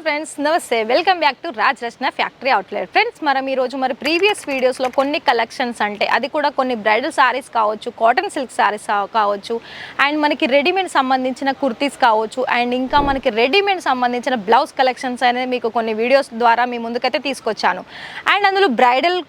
Friends నమస్తే welcome back to Raj Rachana factory outlet friends మనం ఈరోజు ప్రీవియస్ వీడియోస్లో కొన్ని కలెక్షన్స్ అంటే అది కూడా కొన్ని బ్రైడల్ సారీస్ కావచ్చు కాటన్ సిల్క్ సారీస్ కావచ్చు అండ్ మనకి రెడీమేడ్ సంబంధించిన కుర్తీస్ కావచ్చు అండ్ ఇంకా మనకి రెడీమేడ్ సంబంధించిన బ్లౌజ్ కలెక్షన్స్ అనేది మీకు కొన్ని వీడియోస్ ద్వారా మీ ముందుకైతే తీసుకొచ్చాను అండ్ అందులో బ్రైడల్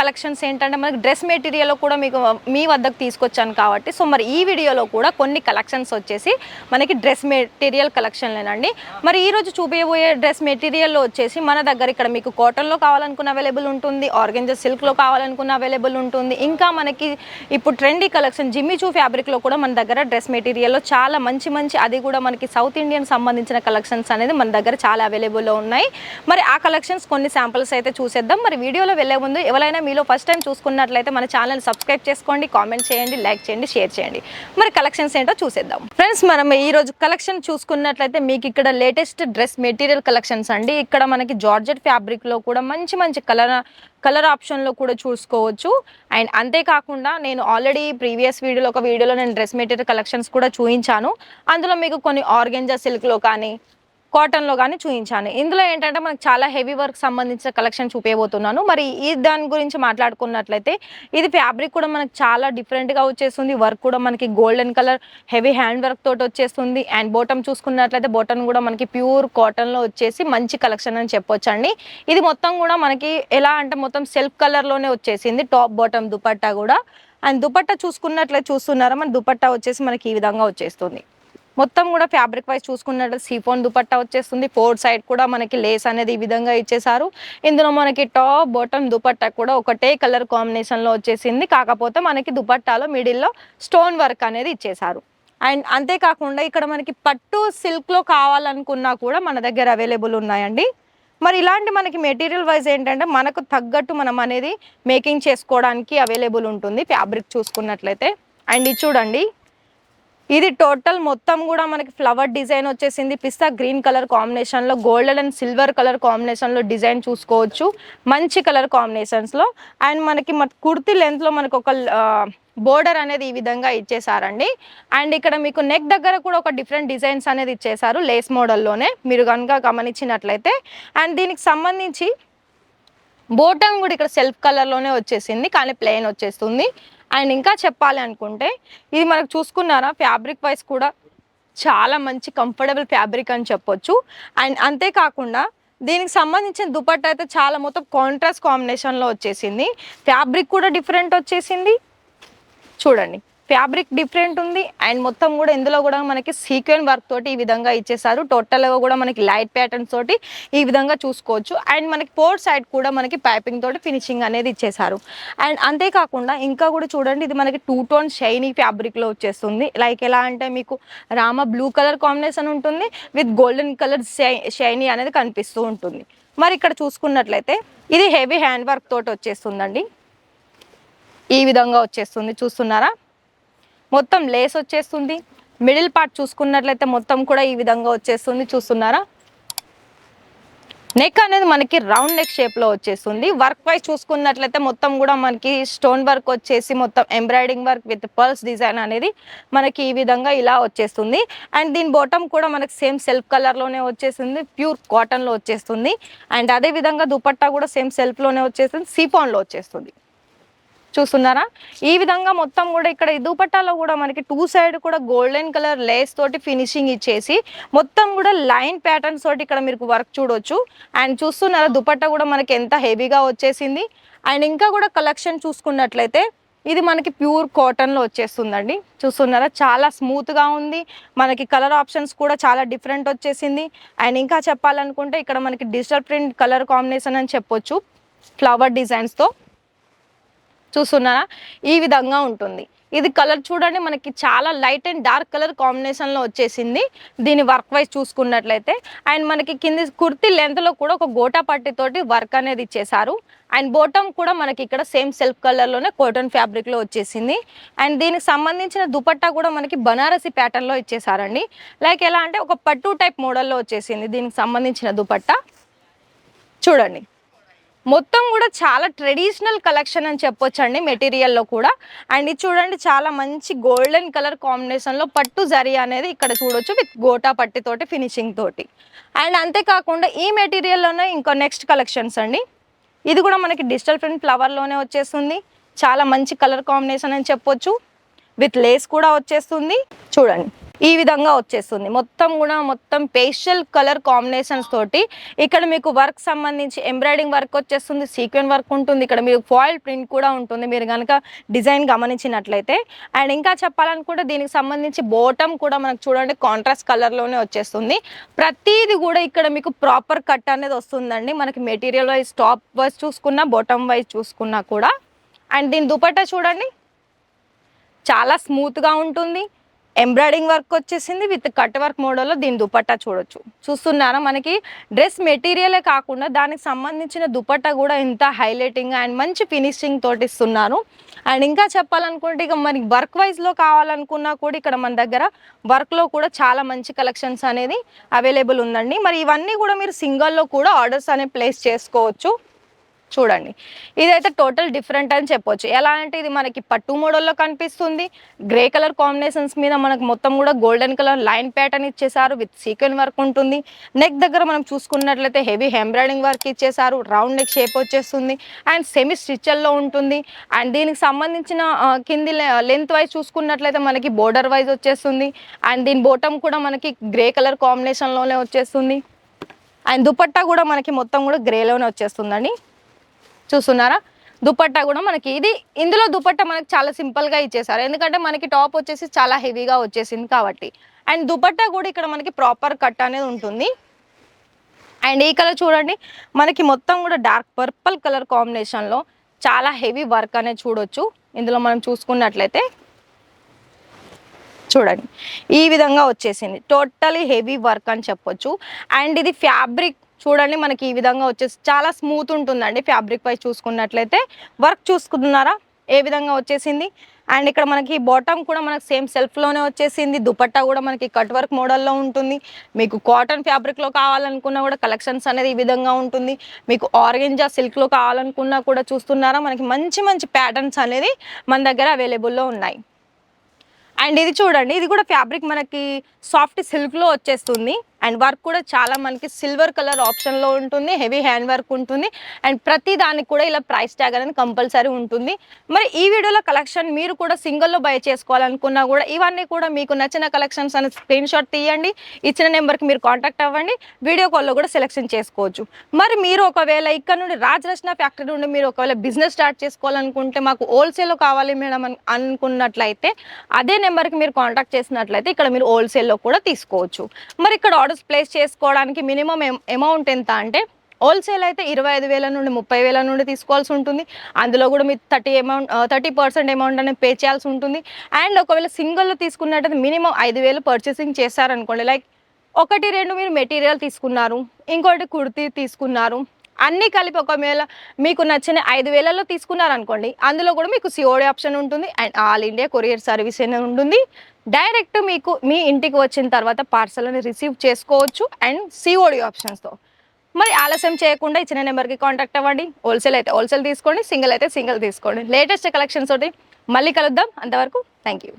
కలెక్షన్స్ ఏంటంటే మనకి డ్రెస్ మెటీరియల్ కూడా మీకు మీ వద్దకు తీసుకొచ్చాను కాబట్టి సో మరి ఈ వీడియోలో కూడా కొన్ని కలెక్షన్స్ వచ్చేసి మనకి డ్రెస్ మెటీరియల్ కలెక్షన్లేనండి మరి ఈరోజు చూపించబోయే డ్రెస్ మెటీరియల్లో వచ్చేసి మన దగ్గర ఇక్కడ మీకు కాటన్లో కావాలనుకున్న అవైలబుల్ ఉంటుంది ఆర్గెంజా సిల్క్లో కావాలనుకున్న అవైలబుల్ ఉంటుంది ఇంకా మనకి ఇప్పుడు ట్రెండీ కలెక్షన్ జిమ్మిచూ ఫ్యాబ్రిక్లో కూడా మన దగ్గర డ్రెస్ మెటీరియల్లో చాలా మంచి అది కూడా మనకి సౌత్ ఇండియన్ సంబంధించిన కలెక్షన్స్ అనేది మన దగ్గర చాలా అవైలబుల్లో ఉన్నాయి మరి ఆ కలెక్షన్స్ కొన్ని శాంపిల్స్ అయితే చూసేద్దాం మరి వీడియోలో వెళ్ళే ముందు ఎవరైనా మీలో ఫస్ట్ టైం చూసుకున్నట్లయితే మన ఛానల్ సబ్స్క్రైబ్ చేసుకోండి కామెంట్ చేయండి లైక్ చేయండి షేర్ చేయండి మరి కలెక్షన్స్ ఏంటో చూసేద్దాం ఫ్రెండ్స్ మనం ఈరోజు కలెక్షన్ చూసుకున్నట్లయితే మీకు ఇక్కడ లేటెస్ట్ డ్రెస్ మెటీరియల్ కలెక్షన్స్ అండి ఇక్కడ మనకి జార్జెట్ ఫ్యాబ్రిక్లో కూడా మంచి కలర్ ఆప్షన్లో కూడా చూసుకోవచ్చు అండ్ అంతేకాకుండా నేను ఆల్రెడీ ప్రీవియస్ వీడియోలో నేను డ్రెస్ మెటీరియల్ కలెక్షన్స్ కూడా చూపించాను అందులో మీకు కొన్ని ఆర్గెంజా సిల్క్లో కానీ కాటన్లో కానీ చూపించాను ఇందులో ఏంటంటే మనకు చాలా హెవీ వర్క్ సంబంధించిన కలెక్షన్ చూపించబోతున్నాను మరి ఈ దాని గురించి మాట్లాడుకున్నట్లయితే ఇది ఫ్యాబ్రిక్ కూడా మనకు చాలా డిఫరెంట్గా వచ్చేస్తుంది వర్క్ కూడా మనకి golden colour heavy hand work తోటి వచ్చేస్తుంది అండ్ బాటమ్ చూసుకున్నట్లయితే బాటమ్ కూడా మనకి ప్యూర్ కాటన్లో వచ్చేసి మంచి కలెక్షన్ అని చెప్పొచ్చండి ఇది మొత్తం కూడా మనకి ఎలా అంటే మొత్తం సెల్ఫ్ కలర్లోనే వచ్చేసింది టాప్ బాటమ్ దుపట్టా కూడా అండ్ దుపట్టా చూసుకున్నట్లయితే చూస్తున్నారా మన దుపట్టా వచ్చేసి మనకి ఈ విధంగా వచ్చేస్తుంది మొత్తం కూడా ఫ్యాబ్రిక్ వైజ్ చూసుకున్నట్టు సీఫోన్ దుపట్టా వచ్చేస్తుంది ఫోర్ సైడ్ కూడా మనకి లేస్ అనేది ఈ విధంగా ఇచ్చేసారు ఇందులో మనకి టాప్ బాటమ్ దుపట్టా కూడా ఒకటే కలర్ కాంబినేషన్లో వచ్చేసింది కాకపోతే మనకి దుపట్టాలో మిడిల్లో స్టోన్ వర్క్ అనేది ఇచ్చేసారు అండ్ అంతేకాకుండా ఇక్కడ మనకి పట్టు సిల్క్లో కావాలనుకున్నా కూడా మన దగ్గర అవైలబుల్ ఉన్నాయండి మరి ఇలాంటి మనకి మెటీరియల్ వైజ్ ఏంటంటే మనకు తగ్గట్టు మనం అనేది మేకింగ్ చేసుకోవడానికి అవైలబుల్ ఉంటుంది ఫ్యాబ్రిక్ చూసుకున్నట్లయితే అండ్ ఇది చూడండి ఇది టోటల్ మొత్తం కూడా మనకి ఫ్లవర్ డిజైన్ వచ్చేసింది పిస్తా గ్రీన్ కలర్ కాంబినేషన్లో గోల్డెన్ అండ్ సిల్వర్ కలర్ కాంబినేషన్లో డిజైన్ చూసుకోవచ్చు మంచి కలర్ కాంబినేషన్స్లో అండ్ మనకి కుర్తీ లెంత్లో మనకు ఒక బోర్డర్ అనేది ఈ విధంగా ఇచ్చేసారండి అండ్ ఇక్కడ మీకు నెక్ దగ్గర కూడా ఒక డిఫరెంట్ డిజైన్స్ అనేది ఇచ్చేసారు లేస్ మోడల్లోనే మీరు కనుక గమనించినట్లయితే అండ్ దీనికి సంబంధించి బోటమ్ కూడా ఇక్కడ సెల్ఫ్ కలర్లోనే వచ్చేసింది కానీ ప్లెయిన్ వచ్చేస్తుంది అండ్ ఇంకా చెప్పాలి అనుకుంటే ఇది మనకు చూసుకున్నారా ఫ్యాబ్రిక్ వైజ్ కూడా చాలా మంచి కంఫర్టబుల్ ఫ్యాబ్రిక్ అని చెప్పొచ్చు అండ్ అంతేకాకుండా దీనికి సంబంధించిన దుపట్టా అయితే చాలా మొత్తం కాంట్రాస్ట్ కాంబినేషన్లో వచ్చేసింది ఫ్యాబ్రిక్ కూడా డిఫరెంట్ వచ్చేసింది చూడండి ఫ్యాబ్రిక్ డిఫరెంట్ ఉంది అండ్ మొత్తం కూడా ఇందులో కూడా మనకి సీక్వెన్ వర్క్ తోటి ఈ విధంగా ఇచ్చేసారు టోటల్గా కూడా మనకి లైట్ ప్యాటర్న్స్ తోటి ఈ విధంగా చూసుకోవచ్చు అండ్ మనకి ఫోర్ సైడ్ కూడా మనకి పైపింగ్ తోటి ఫినిషింగ్ అనేది ఇచ్చేసారు అండ్ అంతేకాకుండా ఇంకా కూడా చూడండి ఇది మనకి టూ టోన్ షైనీ ఫ్యాబ్రిక్లో వచ్చేస్తుంది లైక్ ఎలా అంటే మీకు రామ బ్లూ కలర్ కాంబినేషన్ ఉంటుంది విత్ గోల్డెన్ కలర్ షైనీ అనేది కనిపిస్తూ ఉంటుంది మరి ఇక్కడ చూసుకున్నట్లయితే ఇది హెవీ హ్యాండ్ వర్క్ తోటి వచ్చేస్తుందండి ఈ విధంగా వచ్చేస్తుంది చూస్తున్నారా మొత్తం లేస్ వచ్చేస్తుంది మిడిల్ పార్ట్ చూసుకున్నట్లయితే మొత్తం కూడా ఈ విధంగా వచ్చేస్తుంది చూస్తున్నారా నెక్ అనేది మనకి రౌండ్ నెక్ షేప్లో వచ్చేస్తుంది వర్క్ వైజ్ చూసుకున్నట్లయితే మొత్తం కూడా మనకి స్టోన్ వర్క్ వచ్చేసి మొత్తం embroidering work with pearls design అనేది మనకి ఈ విధంగా ఇలా వచ్చేస్తుంది అండ్ దీని బాటమ్ కూడా మనకి సేమ్ సెల్ఫ్ కలర్లోనే వచ్చేస్తుంది ప్యూర్ కాటన్లో వచ్చేస్తుంది అండ్ అదే విధంగా దుపట్టా కూడా సేమ్ సెల్ఫ్లోనే వచ్చేస్తుంది సీఫాన్లో వచ్చేస్తుంది చూస్తున్నారా ఈ విధంగా మొత్తం కూడా ఇక్కడ ఈ దుపట్టాలో కూడా మనకి టూ సైడ్ కూడా గోల్డెన్ కలర్ లేస్ తోటి ఫినిషింగ్ ఇచ్చేసి మొత్తం కూడా లైన్ ప్యాటర్న్స్ తోటి ఇక్కడ మీకు వర్క్ చూడొచ్చు అండ్ చూస్తున్నారా దుపట్టా కూడా మనకి ఎంత హెవీగా వచ్చేసింది అండ్ ఇంకా కూడా కలెక్షన్ చూసుకున్నట్లయితే ఇది మనకి ప్యూర్ కాటన్లో వచ్చేస్తుందండి చూస్తున్నారా చాలా స్మూత్గా ఉంది మనకి కలర్ ఆప్షన్స్ కూడా చాలా డిఫరెంట్ వచ్చేసింది అండ్ ఇంకా చెప్పాలనుకుంటే ఇక్కడ మనకి డిజిటల్ ప్రింట్ కలర్ కాంబినేషన్ అని చెప్పొచ్చు ఫ్లవర్ డిజైన్స్తో చూస్తున్నారా ఈ విధంగా ఉంటుంది ఇది కలర్ చూడండి మనకి చాలా లైట్ అండ్ డార్క్ కలర్ కాంబినేషన్లో వచ్చేసింది దీని వర్క్ వైజ్ చూసుకున్నట్లయితే అండ్ మనకి కింది కుర్తీ లెంత్లో కూడా ఒక గోటా పట్టితోటి వర్క్ అనేది ఇచ్చేసారు అండ్ బాటమ్ కూడా మనకి ఇక్కడ సేమ్ సెల్ఫ్ కలర్లోనే కాటన్ ఫ్యాబ్రిక్లో వచ్చేసింది అండ్ దీనికి సంబంధించిన దుపట్టా కూడా మనకి బనారసి ప్యాటర్న్లో ఇచ్చేసారండి లైక్ ఎలా అంటే ఒక పట్టు టైప్ మోడల్లో వచ్చేసింది దీనికి సంబంధించిన దుపట్టా చూడండి మొత్తం కూడా చాలా ట్రెడిషనల్ కలెక్షన్ అని చెప్పొచ్చండి మెటీరియల్లో కూడా. అండ్ ఇది చూడండి చాలా మంచి గోల్డెన్ కలర్ కాంబినేషన్లో పట్టు జరీ అనేది ఇక్కడ చూడొచ్చు విత్ గోటా పట్టితోటి ఫినిషింగ్ తోటి. అండ్ అంతేకాకుండా ఈ మెటీరియల్లోనే ఇంకో నెక్స్ట్ కలెక్షన్స్ అండి. ఇది కూడా మనకి డిజిటల్ ప్రింట్ ఫ్లవర్లోనే వచ్చేస్తుంది. చాలా మంచి కలర్ కాంబినేషన్ అని చెప్పొచ్చు. విత్ లేస్ కూడా వచ్చేస్తుంది. చూడండి ఈ విధంగా వచ్చేస్తుంది. మొత్తం పేస్టల్ కలర్ కాంబినేషన్స్ తోటి ఇక్కడ మీకు వర్క్ సంబంధించి ఎంబ్రాయిడింగ్ వర్క్ వచ్చేస్తుంది, సీక్వెన్ వర్క్ ఉంటుంది, ఇక్కడ మీకు ఫాయిల్ ప్రింట్ కూడా ఉంటుంది మీరు కనుక డిజైన్ గమనించినట్లయితే. అండ్ ఇంకా చెప్పాలనుకుంటే దీనికి సంబంధించి బోటమ్ కూడా మనకు చూడండి కాంట్రాస్ట్ కలర్లోనే వచ్చేస్తుంది. ప్రతిదీ కూడా ఇక్కడ మీకు ప్రాపర్ కట్ అనేది వస్తుందండి. మనకి మెటీరియల్ వైజ్ టాప్ వైజ్ చూసుకున్నా బాటమ్ వైజ్ చూసుకున్నా కూడా. అండ్ దీని దుపట్టా చూడండి చాలా స్మూత్గా ఉంటుంది. ఎంబ్రాయిడింగ్ వర్క్ వచ్చేసింది విత్ కట్ వర్క్ మోడల్లో దీని దుపట్టా చూస్తున్నారా. మనకి డ్రెస్ మెటీరియలే కాకుండా దానికి సంబంధించిన దుపట్టా కూడా ఇంత హైలైటింగ్ అండ్ మంచి ఫినిషింగ్ తోటి ఇస్తున్నారు. అండ్ ఇంకా చెప్పాలనుకుంటే ఇక మనకి వర్క్ వైజ్లో కావాలనుకున్నా కూడా ఇక్కడ మన దగ్గర వర్క్లో కూడా చాలా మంచి కలెక్షన్స్ అనేది అవైలబుల్ ఉందండి. మరి ఇవన్నీ కూడా మీరు సింగల్లో కూడా ఆర్డర్స్ అనేవి ప్లేస్ చేసుకోవచ్చు. చూడండి ఇదైతే టోటల్ డిఫరెంట్ అని చెప్పొచ్చు. ఎలా అంటే ఇది మనకి పట్టు మోడల్లో కనిపిస్తుంది. గ్రే కలర్ కాంబినేషన్స్ మీద మనకు మొత్తం కూడా గోల్డెన్ కలర్ లైన్ ప్యాటర్న్ ఇచ్చేసారు విత్ సీక్వెన్ వర్క్ ఉంటుంది. నెక్ దగ్గర మనం చూసుకున్నట్లయితే హెవీ ఎంబ్రాయిడింగ్ వర్క్ ఇచ్చేసారు. రౌండ్ నెక్ షేప్ వచ్చేస్తుంది అండ్ సెమీ స్టిచ్ల్లో ఉంటుంది. అండ్ దీనికి సంబంధించిన కింది లెంత్ వైజ్ చూసుకున్నట్లయితే మనకి బోర్డర్ వైజ్ వచ్చేస్తుంది. అండ్ దీని బోటమ్ కూడా మనకి గ్రే కలర్ కాంబినేషన్లోనే వచ్చేస్తుంది. అండ్ దుపట్టా కూడా మనకి మొత్తం కూడా గ్రేలోనే వచ్చేస్తుందండి. చూస్తున్నారా దుపట్టా కూడా మనకి ఇందులో దుపట్టా మనకి చాలా సింపుల్గా ఇచ్చేసారు. ఎందుకంటే మనకి టాప్ వచ్చేసి చాలా హెవీగా వచ్చేసింది కాబట్టి. అండ్ దుపట్టా కూడా ఇక్కడ మనకి ప్రాపర్ కట్ అనేది ఉంటుంది. అండ్ ఈ కలర్ చూడండి మనకి మొత్తం కూడా డార్క్ పర్పుల్ కలర్ కాంబినేషన్లో చాలా హెవీ వర్క్ అనేది చూడొచ్చు. ఇందులో మనం చూసుకున్నట్లయితే చూడండి ఈ విధంగా వచ్చేసింది. టోటలీ హెవీ వర్క్ అని చెప్పొచ్చు. అండ్ ఇది ఫ్యాబ్రిక్ చూడండి మనకి ఈ విధంగా వచ్చేసి చాలా స్మూత్ ఉంటుందండి. ఫ్యాబ్రిక్ వైజ్ చూసుకున్నట్లయితే వర్క్ చూసుకున్నారా ఏ విధంగా వచ్చేసింది. అండ్ ఇక్కడ మనకి బాటమ్ కూడా మనకి సేమ్ సెల్ఫ్లోనే వచ్చేసింది. దుపట్టా కూడా మనకి కట్ వర్క్ మోడల్లో ఉంటుంది. మీకు కాటన్ ఫ్యాబ్రిక్లో కావాలనుకున్నా కూడా కలెక్షన్స్ అనేది ఈ విధంగా ఉంటుంది. మీకు ఆర్గెంజా సిల్క్లో కావాలనుకున్నా కూడా చూస్తున్నారా మనకి మంచి మంచి ప్యాటర్న్స్ అనేది మన దగ్గర అవైలబుల్లో ఉన్నాయి. అండ్ ఇది చూడండి ఇది కూడా ఫ్యాబ్రిక్ మనకి సాఫ్ట్ సిల్క్లో వచ్చేస్తుంది. అండ్ వర్క్ కూడా చాలా మనకి సిల్వర్ కలర్ ఆప్షన్లో ఉంటుంది. హెవీ హ్యాండ్ వర్క్ ఉంటుంది. అండ్ ప్రతి దానికి కూడా ఇలా ప్రైస్ ట్యాగ్ అనేది కంపల్సరీ ఉంటుంది. మరి ఈ వీడియోలో కలెక్షన్ మీరు కూడా సింగిల్లో బై చేసుకోవాలనుకున్నా కూడా ఇవన్నీ కూడా మీకు నచ్చిన కలెక్షన్స్ అనేది స్క్రీన్ షాట్ తీయండి. ఇచ్చిన నెంబర్కి మీరు కాంటాక్ట్ అవ్వండి. వీడియో కాల్లో కూడా సెలెక్షన్ చేసుకోవచ్చు. మరి మీరు ఒకవేళ ఇక్కడ నుండి రాజరత్న ఫ్యాక్టరీ నుండి మీరు ఒకవేళ బిజినెస్ స్టార్ట్ చేసుకోవాలనుకుంటే మాకు హోల్సేల్లో కావాలి మేడం అనుకున్నట్లయితే అదే నెంబర్కి మీరు కాంటాక్ట్ చేసినట్లయితే ఇక్కడ మీరు హోల్సేల్లో కూడా తీసుకోవచ్చు. మరి ఇక్కడ ఆర్డర్స్ ప్లేస్ చేసుకోవడానికి మినిమం అమౌంట్ ఎంత అంటే హోల్సేల్ అయితే 25,000 నుండి 30,000 నుండి తీసుకోవాల్సి ఉంటుంది. అందులో కూడా మీరు 30% అమౌంట్ అనేది పే చేయాల్సి ఉంటుంది. అండ్ ఒకవేళ సింగిల్లో తీసుకున్నట్టయితే మినిమం 5,000 పర్చేసింగ్ చేశారనుకోండి. లైక్ 1-2 మీరు మెటీరియల్ తీసుకున్నారు, ఇంకోటి కుర్తీ తీసుకున్నారు, అన్నీ కలిపి ఒకవేళ మీకు నచ్చిన 5,000లో తీసుకున్నారనుకోండి అందులో కూడా మీకు సిఓడి ఆప్షన్ ఉంటుంది. And all India courier service అనేది ఉంటుంది. డైరెక్ట్ మీకు మీ ఇంటికి వచ్చిన తర్వాత పార్సల్ అని రిసీవ్ చేసుకోవచ్చు అండ్ సిఓడి ఆప్షన్స్తో. మరి ఆలస్యం చేయకుండా ఇచ్చిన నెంబర్కి కాంటాక్ట్ అవ్వండి. హోల్సేల్ అయితే హోల్సేల్ తీసుకోండి, సింగిల్ అయితే సింగిల్ తీసుకోండి. లేటెస్ట్ కలెక్షన్స్ తోటి మళ్ళీ కలుద్దాం. అంతవరకు థ్యాంక్ యూ.